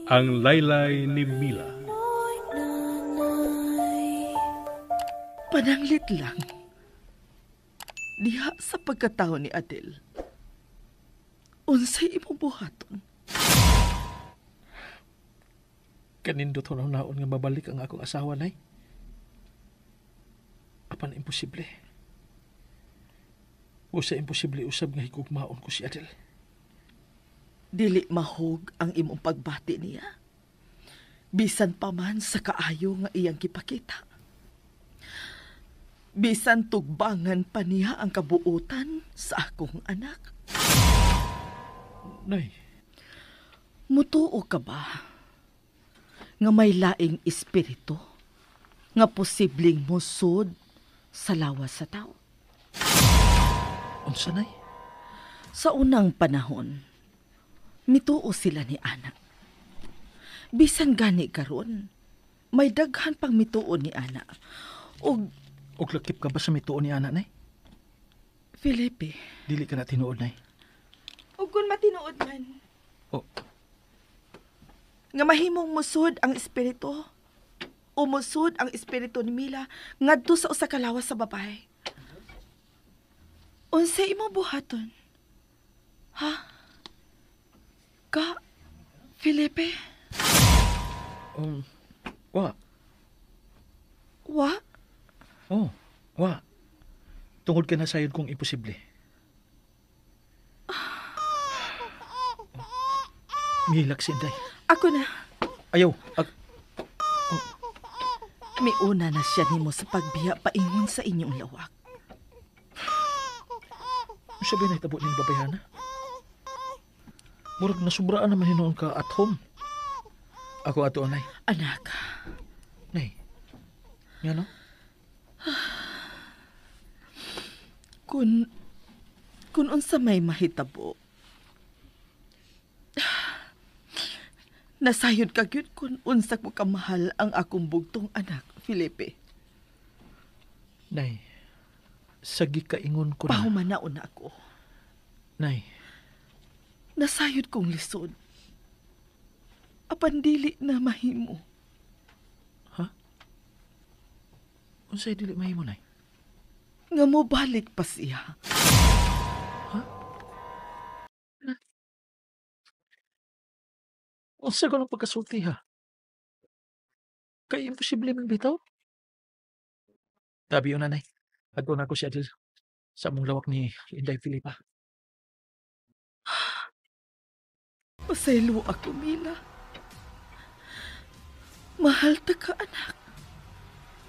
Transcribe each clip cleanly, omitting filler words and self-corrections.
Ang laylay ni Mila. Pananglit lang. Diha sa pagkatao ni Adel. Unsay imong buhaton? Kanindot ho naon nga mabalik ang akong asawa, nay. Apan imposible. O sa imposible usab nga higugmaon ko si Adel. Dili mahog ang imong pagbati niya. Bisan pa man sa kaayo nga iyang gipakita. Bisan tugbangan pa niya ang kabuutan sa akong anak. Nay, Mutuo ka ba nga may laing espiritu nga posibleng musod sa lawas sa tao? unsa nay? Sa unang panahon, mituo sila ni anak. Bisan gani karon, may daghan pang mituo ni anak. Og Og lakip ka ba sa mituon ni ana, nay? Felipe, Dili ka na tinuod, nay. og kung matinuod man, O, nga mahimong musod ang espiritu, o musod ang espiritu ni Mila ngadto sa usa ka lawas sa babae. Unsa imong buhaton? Ha? Ka, Felipe? wa. Wa? Oh, wa. Tungod ka na sayod kong imposible. Mihilak si Inday. Ako na. Ayaw. Miuna na siya nimo sa pagbiya paingon sa inyong lawak. Sabi na itabo ni babayana. Murag nasubraan naman hinoon ka at home. Ako ato, anay. Anak, Nay. Nga no? kung unsa may mahitabo, nasayod ka gyud kung unsa ko kamahal ang akong bugtong anak, Felipe. Nay. Sagi kaingon ko na. Pahumanaon na ako. Nay. Nasayod kong lisod. Apan dili na mahimo. Unsay dili mahimo, nay? Nga mo balik pa siya. Unsa ko ng pagkasulti, ha? Kaya imposible man bitaw. Tabi yun, nanay. Adto na ako si Adel sa mong lawak ni Inday Filipa. Pasaylo ako, Mila. Mahal ta ka, anak.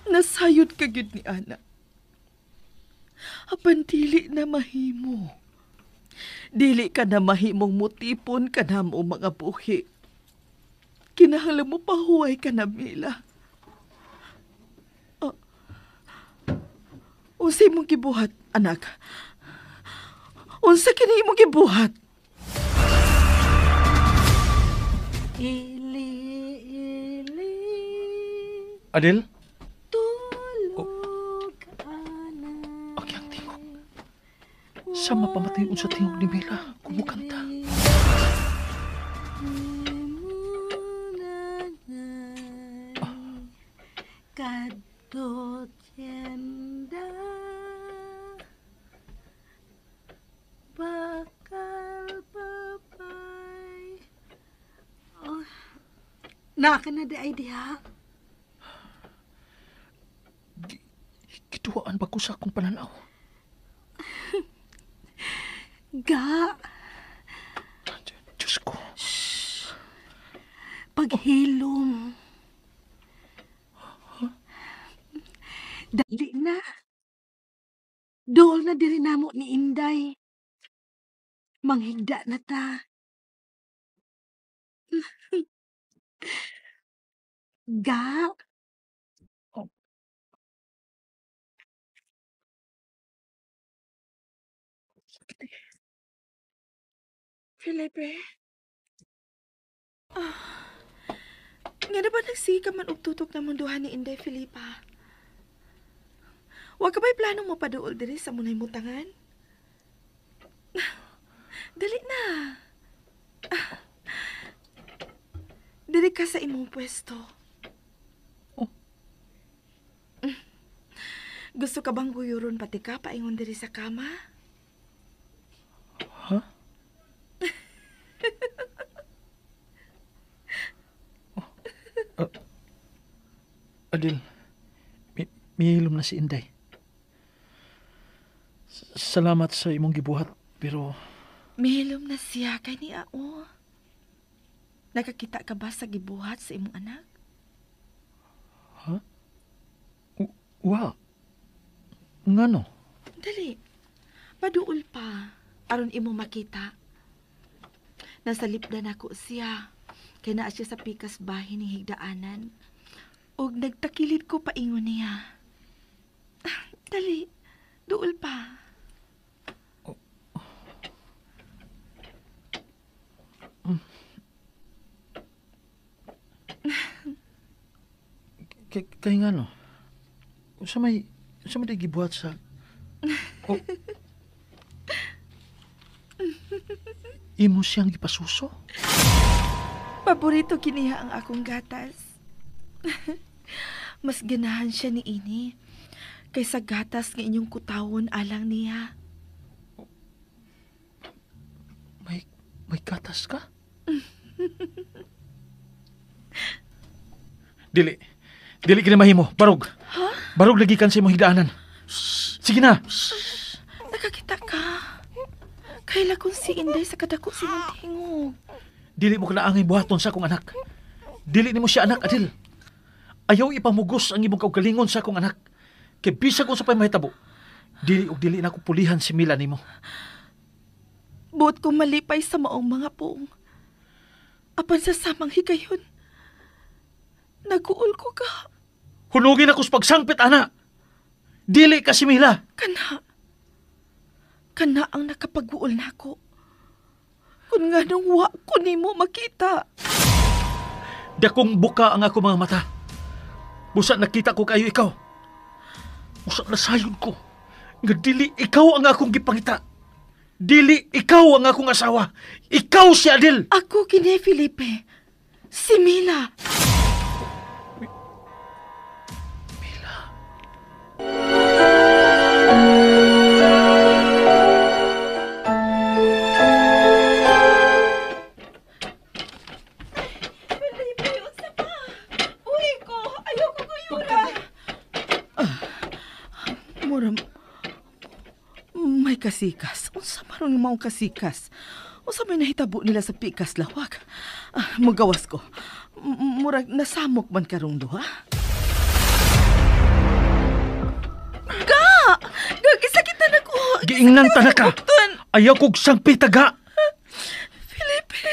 Nasayod ka gyud ni anak. Apan dili na mahimo. Dili ka na mahimong mutipon ka na mo mga buhi. Kinahanglan mo pahuway ka na, Mila. Unsa imong gibuhat, anak? Unsa kini imong gibuhat? Adel? Tulog ka na. Okay ang tingog. Sa mapamatayon sa tingog ni Mila, kumukanta. Kadto tienda bakal babay. Oh, naka na di ay diha. Gituwaan ba ko sa akong pananaw? Ga, Diyos ko. paghilom. Dali na. Dool na diri namo ni Inday. Manghigda na ta. Ga. Felipe? Nga na ba nagsika man og tutok na munduhan ni Inday Filipa? Wa ka ba'y plano mo paduol diri sa munay mutangan? Dali na. balik ka sa imong pwesto. Oh. Gusto ka bang guyuron pati ka paingon diri sa kama? Ha? Adil, mihilom na si Inday. Salamat sa imong gibuhat, pero Mihilom na siya kay ni Ao. Nakakita ka ba sa gibuhat sa imong anak? wa. Ngano? Dali. Paduol pa. Aron imo makita. Nasa lipdan ako siya. Kaya naa siya sa pikas bahin ni higdaanan. Og nagtakilid ko paingon niya. Dali. Duol pa. Kay ngano? Sa may gibuhat sa... Oh. Imo siyang ipasuso? Paborito kiniha ang akong gatas. Mas ganahan siya ni ini kaysa gatas nga inyong kutawon alang niya. May gatas ka? Dili kina mahimo. Barog. Ha? Barog lagi kan sa imong higdaanan. Sige na. Nakakita ka. Kaila kong si Inday sa kadako silang tingog. Dili mo kanaangay buhaton sa akong anak. Dili nimo siya anak, Adil. Ayaw ipamugos ang imong kaugalingon sa akong anak. Kay bisag kung sa pay mahitabo. Dili na ko pulihan si Mila nimo. Buot kong malipay sa maong mga poong. Apan sa samang higayon. Naguol ko ka. Hunugin ako sa pagsangpit, ana. Dili ka si Mila. Kana ang nakapag-uol na ako. Kung nga nung wa ko nimo makita. Dakong buka ang ako mga mata. Busa nakita ko kayo ikaw. Busa nasayod ko. Nga dili ikaw ang akong gipangita. Dili ikaw ang akong asawa. Ikaw si Adil. Ako kini Felipe. Si Mila. May kasikas. Unsa maron nga maong kasikas? Unsa may nahitabo nila sa pikas lawak? Magawas ko. Murag nasamok man karong duha. Ga! Gisakitan ako. Giingnan ta na ka. Ayaw kog sang pitaga. Felipe.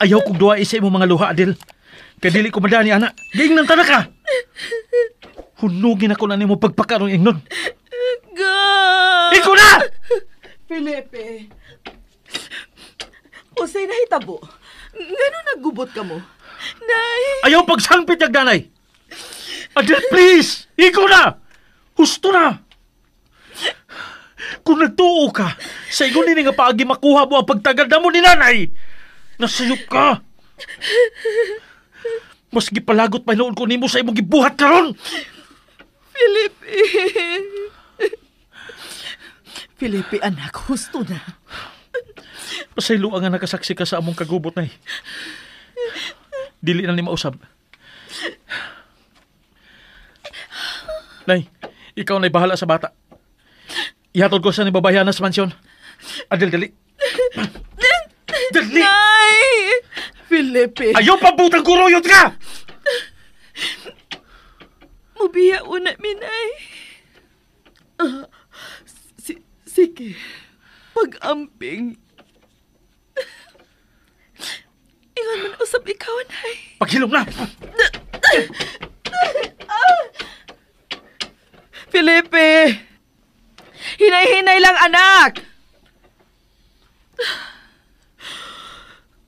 Ayaw kog duha isa imong mga luha, Adil. Kay dili ko madani, ana. Giingnan ta na ka. Hunugin ako na nimo pagpakarong ingnon. Ga! Ikaw na! Felipe. Usay nahitabo. Ngano naggubot ka mo? Nay! Ayaw pagsangpit yung danay. Adil, please! Ikaw na! Husto na! Kung nagtuo ka, sa ingon nini nga paagi makuha mo ang pagtagad mo ni nanay, nasayop ka! Mas gipalagot pa noon ko nimo sa imong gibuhat karon. Felipe! Felipe, anak, husto na. Pasaylo ang nakasaksi ka sa among kagubot, nay. Dili na ni mausab. Nay, ikaw na'y bahala sa bata. Ihatod ko sa ni babayanan sa mansyon. Adil, dali. Dali! Nay! Felipe! Ayaw pabutang kuruyot ka! Mubiya una, minay. Sige. Pag-amping. Ingon man usab ikaw, nay. Paghilom na! Felipe! Hinay-hinay lang, anak!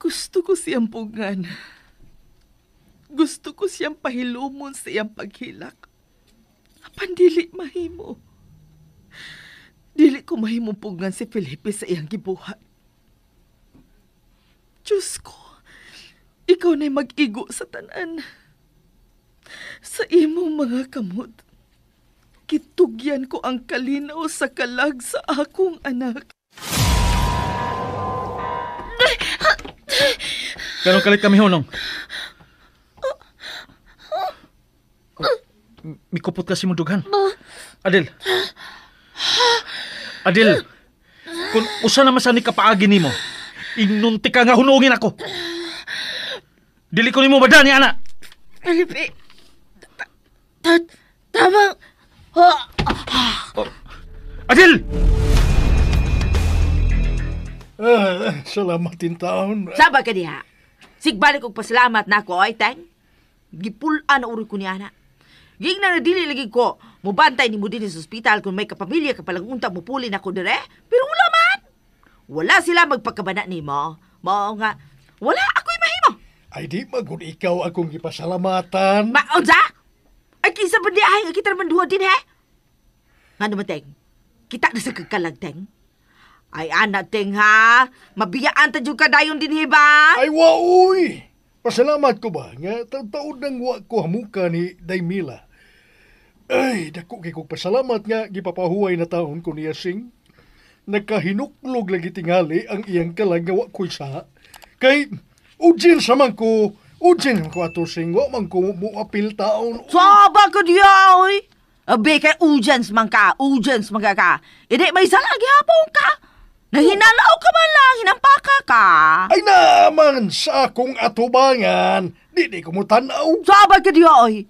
Gusto ko siyang pugan. Gusto ko siyang pahilumon sa iyang paghilak. Apan dili mahimo. Dili dili ko mahimumpugan si Felipe sa iyang gibuhat. Diyos ko, ikaw na'y mag-igo sa tanan. Sa imong mga kamot, kitugyan ko ang kalinaw sa kalag sa akong anak. Ganong kalit kami hunong. Mikupot kasi mo dughan. Adel. Adel. Kung usa naman sa ni kapaagi nimo, inunti ka nga hunungin ako. Dili ko nimo badani, ana. Felipe, tamang... Adel! Salamat in taon. Saba ka diha. Sigbalik og pasalamat na ako, ay teng. Gipulaan na uri ko ni ana. Ging na nadili lagi ko, mubantay ni mo din sa ospital kung may kapamilya ka palang unta mo puli na ko dire. Pero wala man. Wala sila magpagkabana ni mo. Mao nga, wala ako'y mahimo. Ay di magud ikaw akong gipasalamatan. Maunsa? Ay kinsa ba di ay nga kita naman duha din he? Nga naman teng, kita na sa kagkalag teng. Ay anak teng ha, mabiyaan ta jud ka dayon din he ba? Ay waoy! Pasalamat ko ba nga taon nang wa ko hamuka ni Daymila. Ay, dako kay kong pasalamat nga gipapahuway na taon ko niya sing. Nagkahinuklog lagi tingali ang iyang kalag nga wa ko'y sa. Kay ujin sa man ko, ujin ko ato sing wa man ko muapil taon. Saba ka diya, oy. Abe kay ujens man ka. Hindi may salagi hapon ka. Nahinalaw ka man lang, hinampaka ka. Ay naman sa akong atubangan, di ko mo tanaw. Saba ka diya, oy.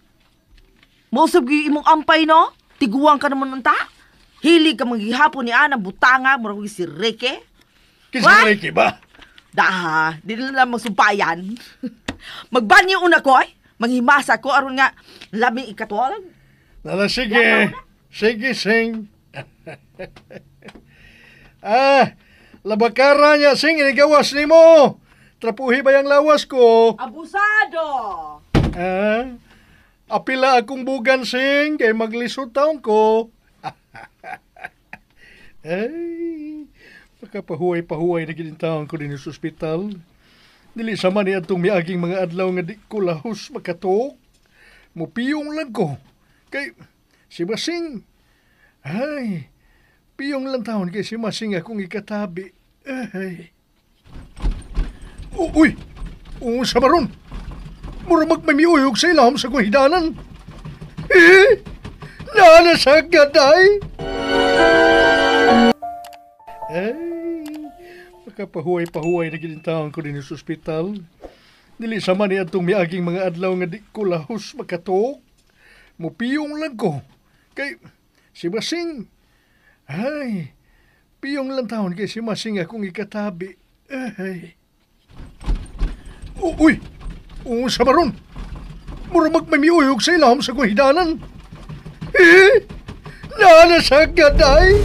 Mausap gi imong ampay, no? Tiguang ka naman nunta. Hilig ka maghihapon ni Ana, butanga, murag si Reke. Kisa Ricky ba? Da, di na lang magsumpayan. Magbanyo una ko, ay. Manghimasa ko, aron nga, laming ikatwalag. Nala, sige. Sige, sing. Labakara niya, sing, inigawas ni mo. Trapuhi ba yung lawas ko? Abusado! Apila akong bugan, sing, kay maglisod taon ko. Ay, makapahuway-pahuway na ginintaon ko din sa ospital. Dili sama ni atong miaging mga adlaw nga di ko lahos makatok. Mupiyong lang ko. Kay si Masing, ay, piyong lang taon kay si Masing akong ikatabi. Ay. Uy! Sa maron! Mura magmamiuyog sa ilahom sa kuhidanan. Nanasagad ay! Ay, makapahuway-pahuway na ginintaon ko din sa ospital. Dili sama ni atong miaging mga adlaw nga di ko lahos makatok. Mupiyong lang ko. Kay si Masing, ay, piyong lang taon kay si Masing akong ikatabi. Ay. Uy! Sa maron! Mura magmamiuyog sa ilahom sa kuhidanan. Nanasagad ay!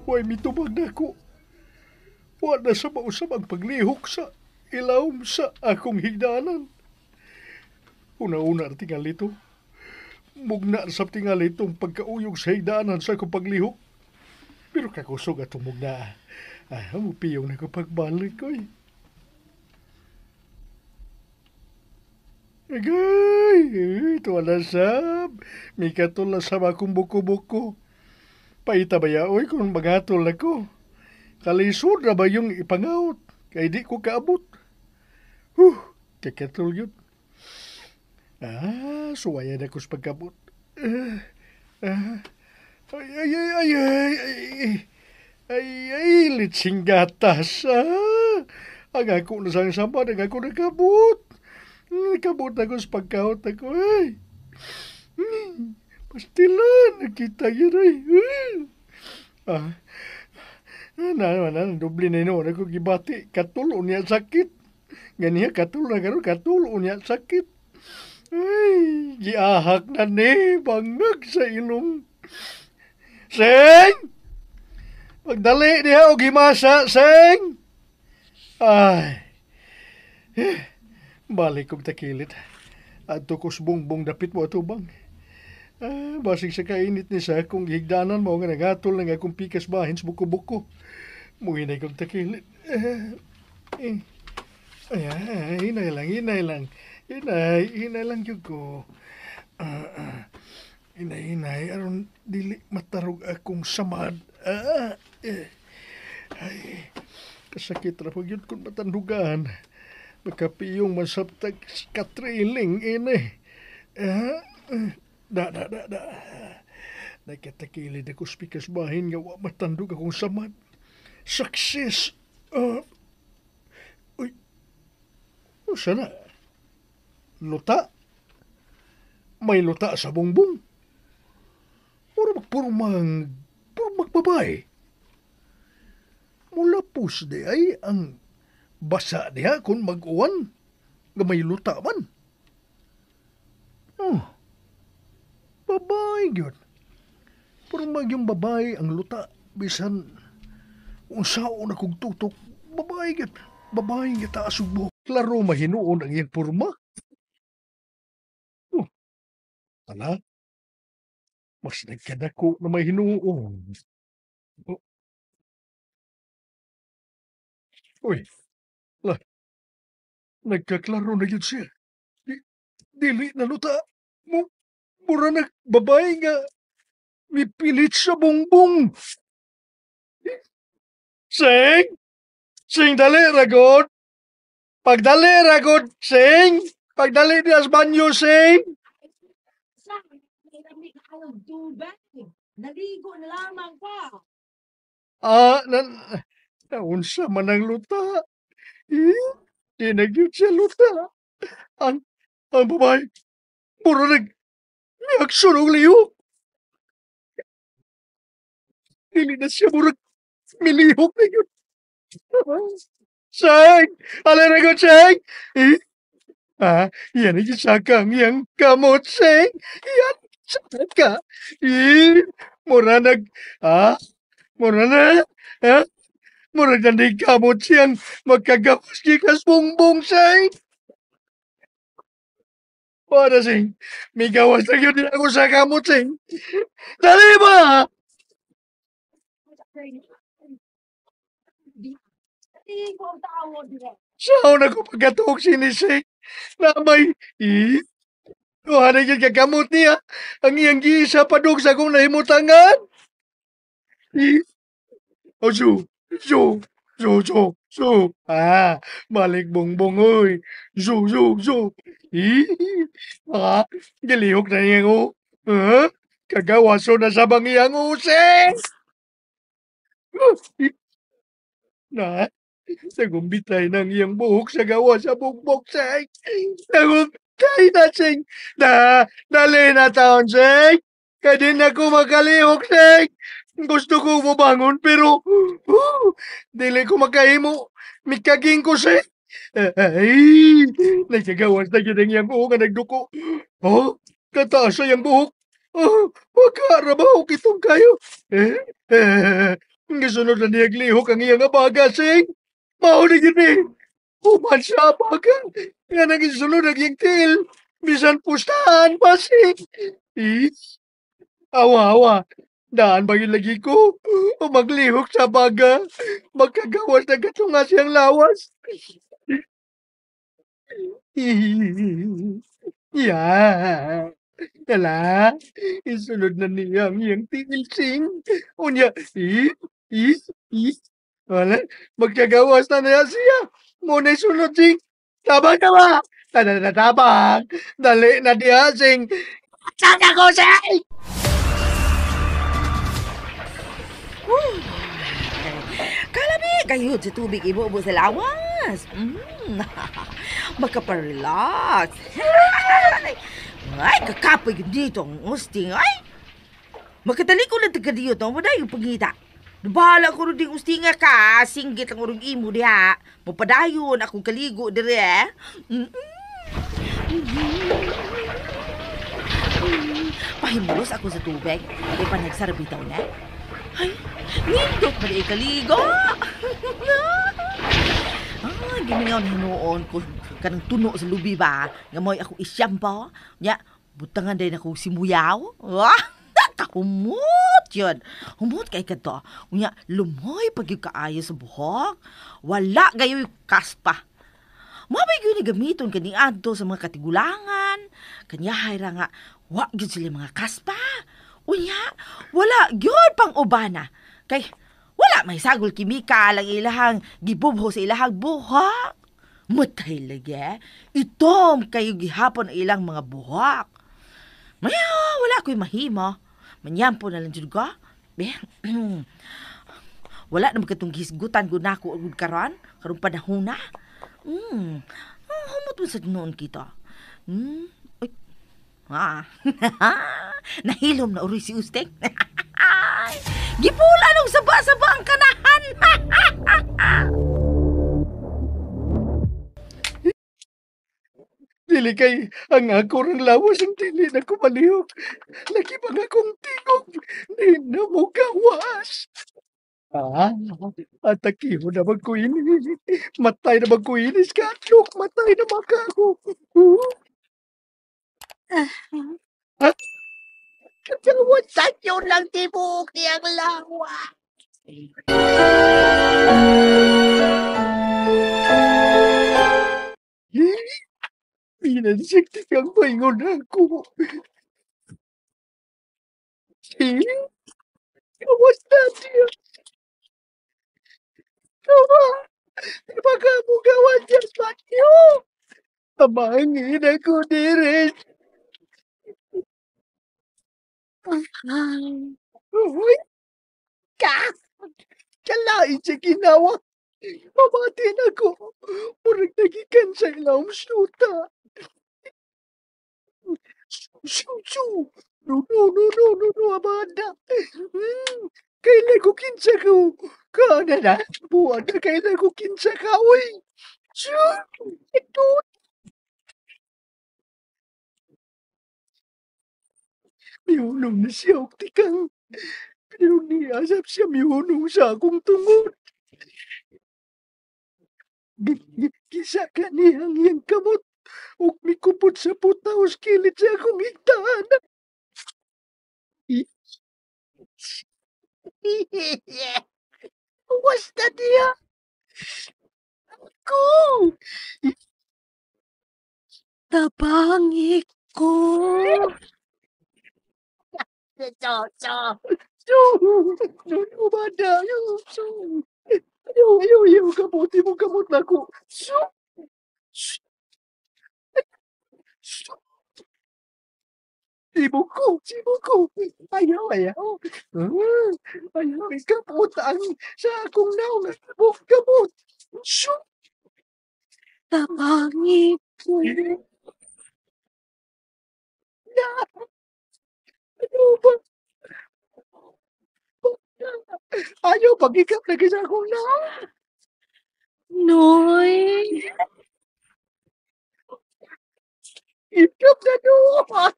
Huwag mitubag na ko. Huwag na sa mausap ang paglihok sa ilawom sa akong higdanan. Una-una na tingal ito. Mugna sa tingal itong pagkauyog sa higdanan sa akong paglihok. Pero kakusog atong mugna. Mupiyong na ko pagbalik ko eh. Agay! Ito alasab. May katulasab akong buko-buko. Paita ba yaoy kung magatol ako? Kalisod na ba yung ipangaut? Kaya di ko kaabot. Kakatol yun. Suwayan ako sa pagkabot. Ay, litsing gatas. Ang ako nasang samba, ang ako nakabot. Nakabot ako sa pagkaot ako. Ay, pastilan, nakita yun ay. Doble na yun. Ako gibati, katulo niya sakit. Ganiya, katulo na gano'n, katulo niya sakit. Ay, giahak na ni, bangag sa ilong. Seng! Pagdali niya o gimasa, Seng! Ay, Balik kong takilit. At tukos bongbong dapit mo atubang. Basig sa kainit ni sa kung higdanan mo nga nangatol ng akong pikas bahin sa buko-buko. Muhinay kong takilit. Hinay lang. Hinay lang yun ko. Hinay, aron dili matarog akong samad. Kasakit ra pag yun kung matandugan. Magkapiyong masabtag katriling Da. Nakatakilid ako spikas bahin nga wa matandog akong samad. Success! Uy! Sana? Luta? May luta sa bongbong? Puro magbabae. Mula pus di ay ang basa diha kung mag-uwan nga may luta man. Babae yun. Puro yung babae ang luta. Bisan unsaon akong tutok. Babae yun. Babae nga taas ugbo. Klaro mahinuon ang iyang purma. Ala? Mas nagkadako na mahinuon. Uy, nagkaklaro na yun siya. Dili na luta. Mura na babae nga mipilit sa bongbong. Sing, dali ragod. Pagdali ragod, sing. Pagdali di as banyo, sing. Naligo na lamang pa. Naunsa man ang luta. Di nagyud siya luta. Ang babae, mura nagsunog liyo. Dili na siya mura milihok na yun. Seng! Alay ragod, seng! Yan ang isakang yang kamot, seng! Yan, saka! Mura mura nandig kamot siyang magkagawas gikas bongbong, seng! Para, seng, may gawas na yun ako sa kamot, seng! Dali ba? Saan ako pagkatuok sinisig na may tuhanay yung kagamot niya. Ang iyang giisa padug sa kong nahimutangan. Balik bongbong, oy. Gilihok na niyang o. Kagawaso na sa bangiyang useng. Nagumbitay ng iyang buhok sa gawa sa bugbog, seng. Nagumbitay na, seng. Dali na taon, seng. Kaya din ako makalihok, seng. Gusto ko mabangon, pero dili ko makahimo. Mikaging ko, seng. Nagkagawas na yun ang iyang buhok na nagduko. Kataas sa iyang buhok. Magkarabaho kitong kayo. Gisunod na niyang lihok ang iyang abaga, sing. Maulig yun Human sa abaga. Nga nagisunod ang iyang til. Bisan pustahan pa, sing. Awa. Daan ba yung lagi ko? O maglihok sa abaga. Magkagawas na gatunga siyang lawas. Kala, isunod na niya ang iyang tingil, sing. Unya, wala, magkagawas na niya siya. Muna isunod, sing. Tabang ka ba? Tabang. Dali na diya, sing. Saan ako, sing? Kalami kayo sa tubig ibo sa lawas. Magkaparelax. Ay, kakapoy ko dito ang usting, ay. Magkatali ko na taga dito, wala yung pagita. Bahala ko rin ding usting nga ka, singgit lang urong imo diha. Mapadayon, akong kaligo dire. Pahimulos ako sa tubig, di pa nagsarabitaw na. Ay, nindot pa di kaligo. gimingaw na hinuon ko kanang tuno sa lubi ba? Nga mo'y ako isyampo. Nya, butangan din ako simuyaw. Wah! Kahumot yun. Humot kay ka to. Unya, lumoy pag yung kaayo sa buhok. Wala gayo yung kaspa. Mabay yun ni gamiton kaning adto sa mga katigulangan. Kanyahay ra nga, wa gyud sila mga kaspa. Unya, wala gyud pang ubana. Kay, wala may sagol kimikal ang ilahang gibubho sa ilahang buhok. Matay lagi. Itom kayo gihapon ang ilang mga buhok. Maya, wala ko'y mahimo. Manyampo na lang dyan ka. Wala naman katong hisgutan ko na ako agud karon panahon na. Humot mo sa noon kita. Uy. Nahilom na uri si Usteng. Gipula nung saba-saba ang kanahan. Dili kay ang ako ring lawas ang dili na kumalihok. Lagi pa nga kong tingog. Di na mo gawas. Atakiho na magkuinis. Matay na magkuinis ka. Look, matay na magkago. Kawasan yun lang tibok niyang lawa. Pinansiktik ang paingon ako. Kawas na siya. Kawa. Baka mo gawan dyan sa iyo. Tamangin ako dirin. Uy, ka! Kalain siya ginawa. Pamatin ako. Murag nagikan sa ilang syuta. Su. No, Amanda. Kailan ko kinsa ko. Kana na. Buwan na kailan ko kinsa ka. Uy. Su. Ito. Mihunong na siya. Tikang. Pero niyasap siya mihunong sa akong tungod. Kisa ka niyang iyang kamot. Ug mikupot sa putaos kilit sa akong higtaan. Basta niya. Ko! Tabangi ko. So. Umanda. Ayaw, kamuti mo kamot na ko. Sibuk ko. Ayaw. Ayaw, ikaputang sa akong naong sibuk kamot. Tabangi ko. Ano ba? Ayaw, pag-ikap na kisa akong naong. Noy. Ikap na doon.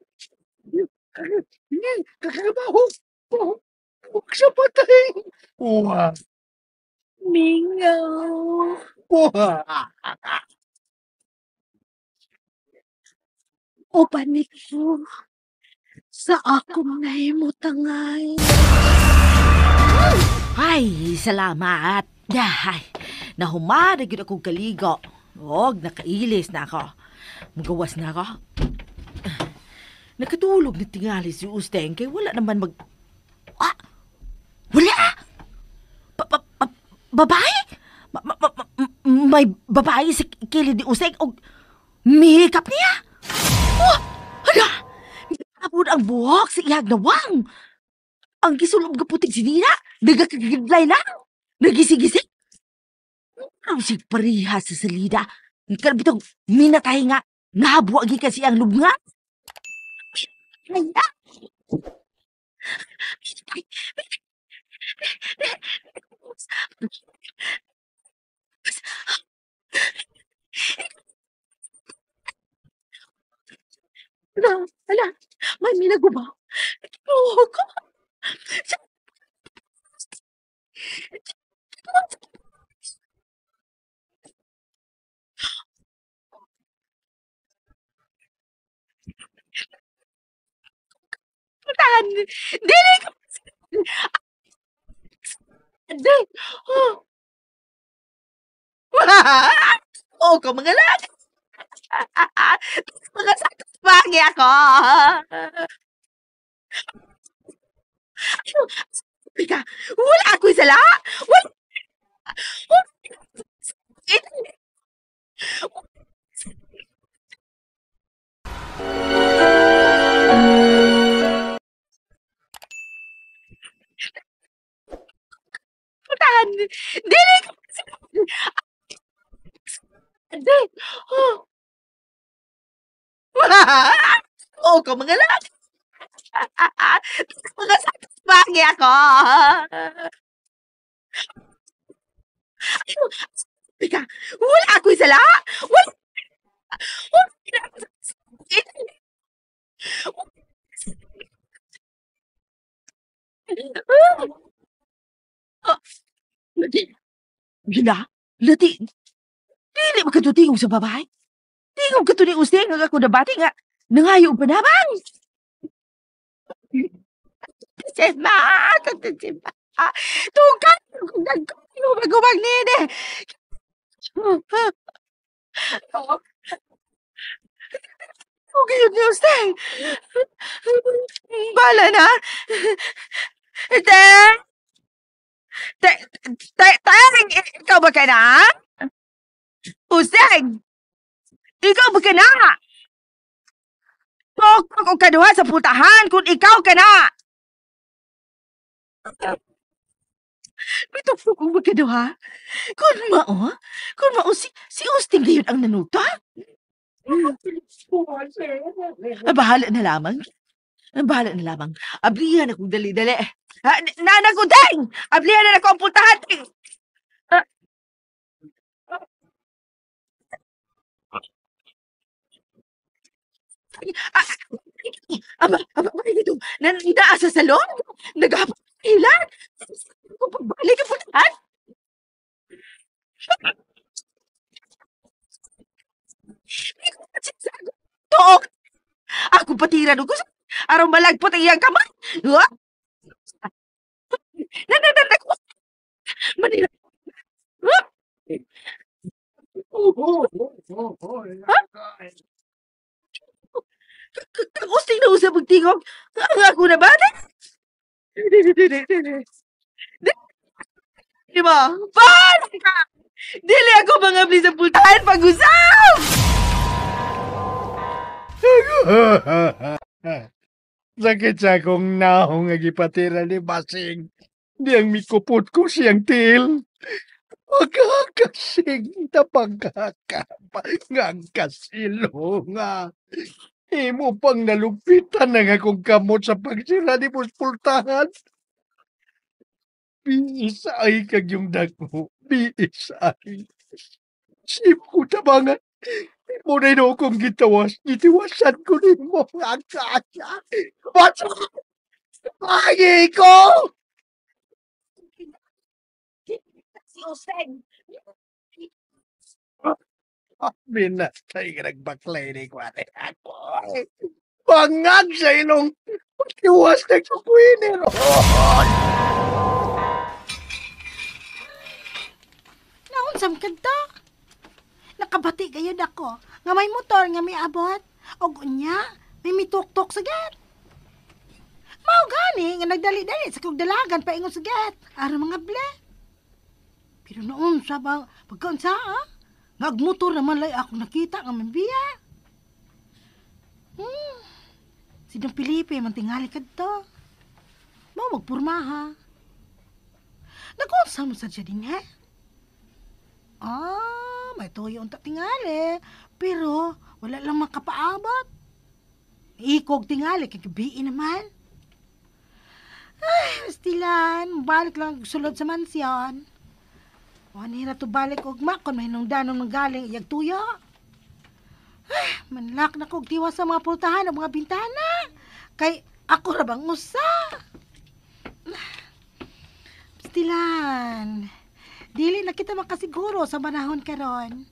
Kakabaho. Huwag siya patay. Uha. Mingaw. Uha. O panik ko. Sa akong nahimutangay. Ay, salamat. Ay, nahumadag yun akong kaligo. Og, nakailis na ako. Magawas na ako. Nakatulog na tingali si Usteng kay wala naman wala! Babae? May babae sa kilid ni Usteng o mihikap niya? Oh! Hala! Napod ang buhok sa iyag na wang! Ang gisulob ka puting sinira, nagakagidlay lang, nagisig-gisig. Ang si pariha sa salida, kalbitong minatay nga, nahabuagi kasi ang lubnga. Ay, Ala, may minaguba. Oh, Tan! Dili ka... Di... Oo ka mga laki. Mga sakit bangi ako. Pika, wala ako'y sala. Wala. Tan! Dili ka... Di... Oo ka mga laki. Mga sakit bangi ako. Pika, wala ako'y sala. Wala. Lati. Gina? Lati. Dili ba ka tingog sa babae? Tingog ka ni Usting nga ako nabati nga. Nangayog pa naman. Sema! Sema! Tugan! Tugan! Magumag nini! Okay yun niya, Usting. Bala na. Teng! Teng! Ikaw ba ka na? Usting! Ikaw ba ka na? Pokok o kaduha sa putahan kung ikaw ka na! Pitupok mo ba kaduha? Kung mao si Usting gayon ang nanuta? Bahala na lamang. Bahala na lamang. Ablihan akong dali-dali. Nanak ko, Teng! Ablihan na ako ang putahan, Teng! Bakit ito? Naa sa salon? Naghapon ilan? Kung pagbalik ang putahan? Took! Ako patiran ko sa araw malagpot ang iyang kamay. Nanananak ko. Manila. Usting na usap ang tingog. Ang ako na ba? Di ba? Paano ka? Dili ako mga sa pultahan pag-usap! Sakit sa akong nahong nga gipatira ni Basing. Diyang mikupot ko siyang til. Pagkakasing na pagkakapa nga kasilo nga. Imo pang nalupitan na nga kong kamot sa pagsira ni Puspultahan. Biisay kag yung dako. Biisay. Sip ko tabangan. Mo na ino kong gitiwasan ko ni mo ang kaya. Basta! Pagi ko! Si Usting. Binatay ka nagbaklay ni Kwate ako. Bangag sa inong pagtiwas na kukwinin. Naunsam ka to? Nakabati gayud ako nga may motor nga may abot. Og unya, may mituktok sa gate. Mao gani nga nagdali-dali sa kog dalagan paingon sa gate. Aron mga ble. Pero noon sa bang pagkaunsa nagmotor naman lay ako nakita nga mambiya. Sinong Pilipe man tingali kadto. Mao magpurmaha. Nag-unsa mo sa siya din may tuyo unta tingali. Pero wala lang makapaabot. Ikog tingali kay gabi naman. Ay, pastilan, balik lang sulod sa mansyon. Wanira to balik og makon may nung danong nang galing iyag tuyo. Ay, manlak na kog tiwas sa mga pultahan o mga bintana. Kay ako ra bang usa. Pastilan. Dili na kita makasiguro sa manahon karon.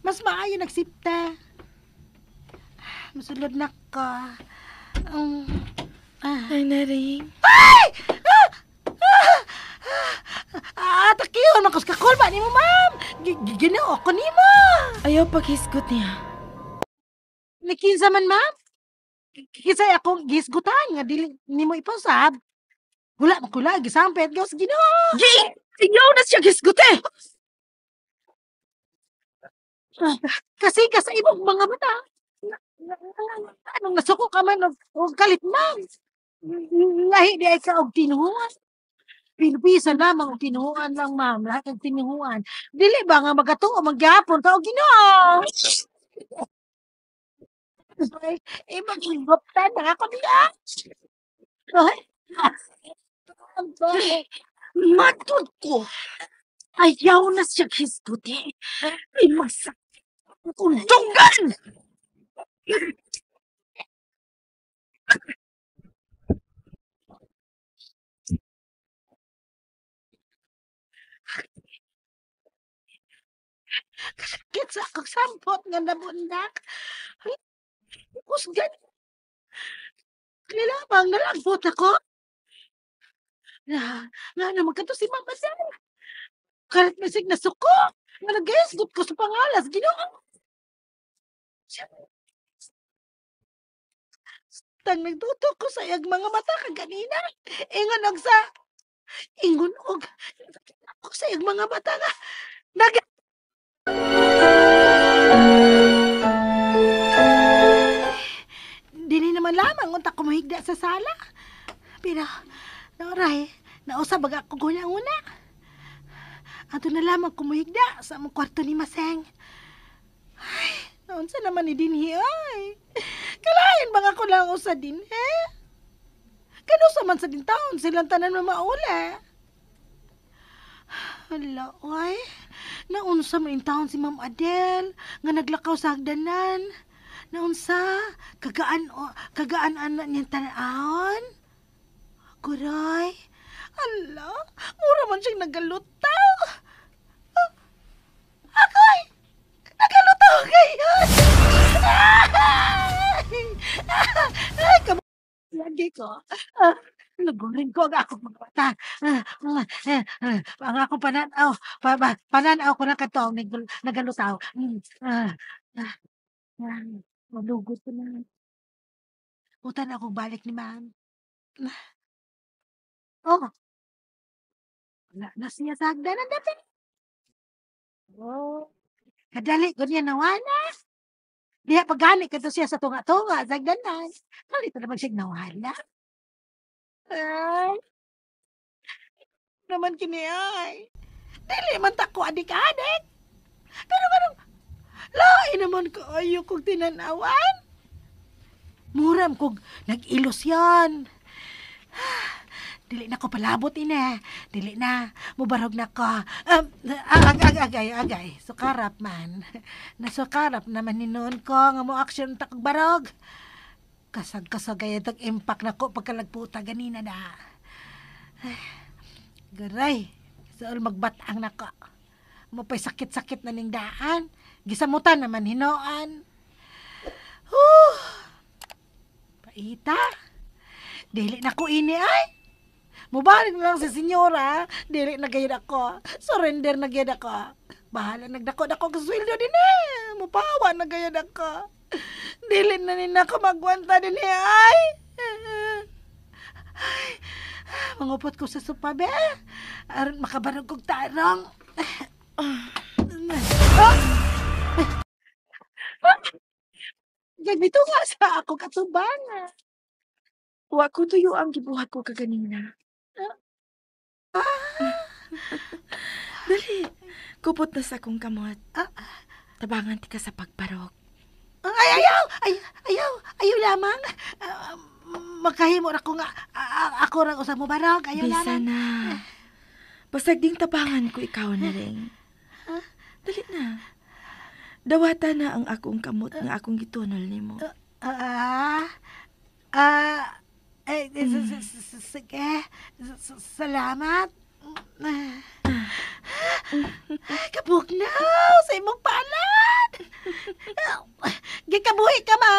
Mas maayo nagsipta. Masulod na ka. Ay, naring. Takiyon, magkaskakol ba ni mo, ma'am? Ginoo ko ni mo. Ayaw paghisgot niya. Nakinsa man, ma'am? Kisay akong gisgutan nga dili ni mo ipasab. Wala mo kula, gisampet, gawas ginoo. Ayaw na siya hisgote! Kasi ka sa imong mga mata. Anong nasuko ka man o kalit man. Lahi di ay ka og tinuhuan. Pilipisa lamang og tinuhuan lang, ma'am. Lahat ng tinuhuan. Dili ba nga magatuo, magyapon ka og ginoo. Ay, maghigoptan na ako niya. Matod ko. Ayaw na siya hisguti. Ay, masakit. Kundugan! Sakit sa akong sampot nga nabundak. Ay, kusgan. Nilamang nalagbot ako. Nga naman ka to si Mama Del. Karat mesig na suko. Nga nag-esgot ko sa pangalas. Ginoo. Tang nagtutok ko sa iyang mga mata kaganina. Ingon og sa... Ingon og... Ako sa iyang mga mata nga... Dili naman lamang unta ko mahigda sa sala. Pero, naoray, nausab baga ko una. Ato na lamang ko mahigda sa among kwarto ni Maseng. Ay, naunsa naman ni Dinhi, ay. Kalain ba nga ko lang usa din, eh? Kanusa man sa din taon silang tanan mamaula. Hala, ay. Naunsa man in taon si Ma'am Adele nga naglakaw sa hagdanan. Naunsa, kagaan anak niyang tanahon. Kuray, ala, mura man siyang nagalutaw. Akoy, nagalutaw ngayon. Ay, lagi ko. Nagurin ko ang akong mga mata. Ang akong pananaw, pananaw ko na katong nagalutaw. Malugod ko na. Utan akong balik ni ma'am. Oh, wala na siya sa hagdanan dati. Oh, kadali ko niya nawala. Diya pagani ka to siya sa tunga-tunga sa hagdanan. Kalito naman siya nawala. Ay, naman kini ay. Dili man ta ko adik-adik. Pero kanong lain naman kaayo kong tinanawan. Muram kong nag-ilos yan. Dili na ko palabot ina. Dili na. Mubarog na ko. Agay. Sukarap man. Nasukarap naman ni noon ko nga mo aksyon takog barog. Kasag-kasagay itong impact na ko pagkalagputa ganina na. Garay. Saol magbatang na ko. Mapay sakit-sakit na ning daan. Gisamutan naman hinoan. Paita. Dili na ko ini ay. Mubalik na lang si senyora. Dili na gayad ako. Surrender na gayad ako. Bahala nagdako-dako ka sweldo din eh. Mupawa na gayad ako. Dili na nina ka magwanta din eh ay. Mangupot ko sa supabe. Aron makabarog kong tarong. Ganito nga sa ako katubangan. Wa ko tuyo ang gibuhat ko kaganina. Dali, kupot na sa akong kamot. Tabangan ti ka sa pagbarog. Ayaw lamang. Magkahimo ra ko nga ako ra usab mo barog. Ayaw Bisa lamang. na. Basag ding tabangan ko ikaw na rin. Dali na. Dawata na ang akong kamot nga akong gitunol nimo. Sige. Salamat. Kabugnaw sa imong palad. Gikabuhi ka, ma.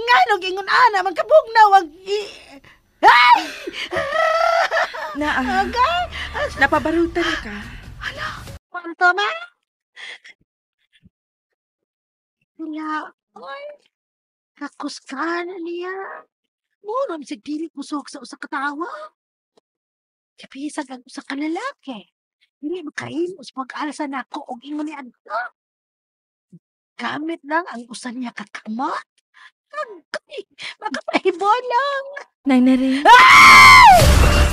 Ngano gingon ana magkabugnaw wag Ay! Na, Agay! napabarutan na ka. Kwanto ma? Wala. Ay, kakos ka na niya. Muna mi sa dili kusog sa usa ka tawa. Kapisag ang usa ka lalaki. Dili makaimos pag-alsa nako og ingon ni adto. Gamit lang ang usa niya kakamot. Agay, makapahibo lang. Nay na rin. Ay!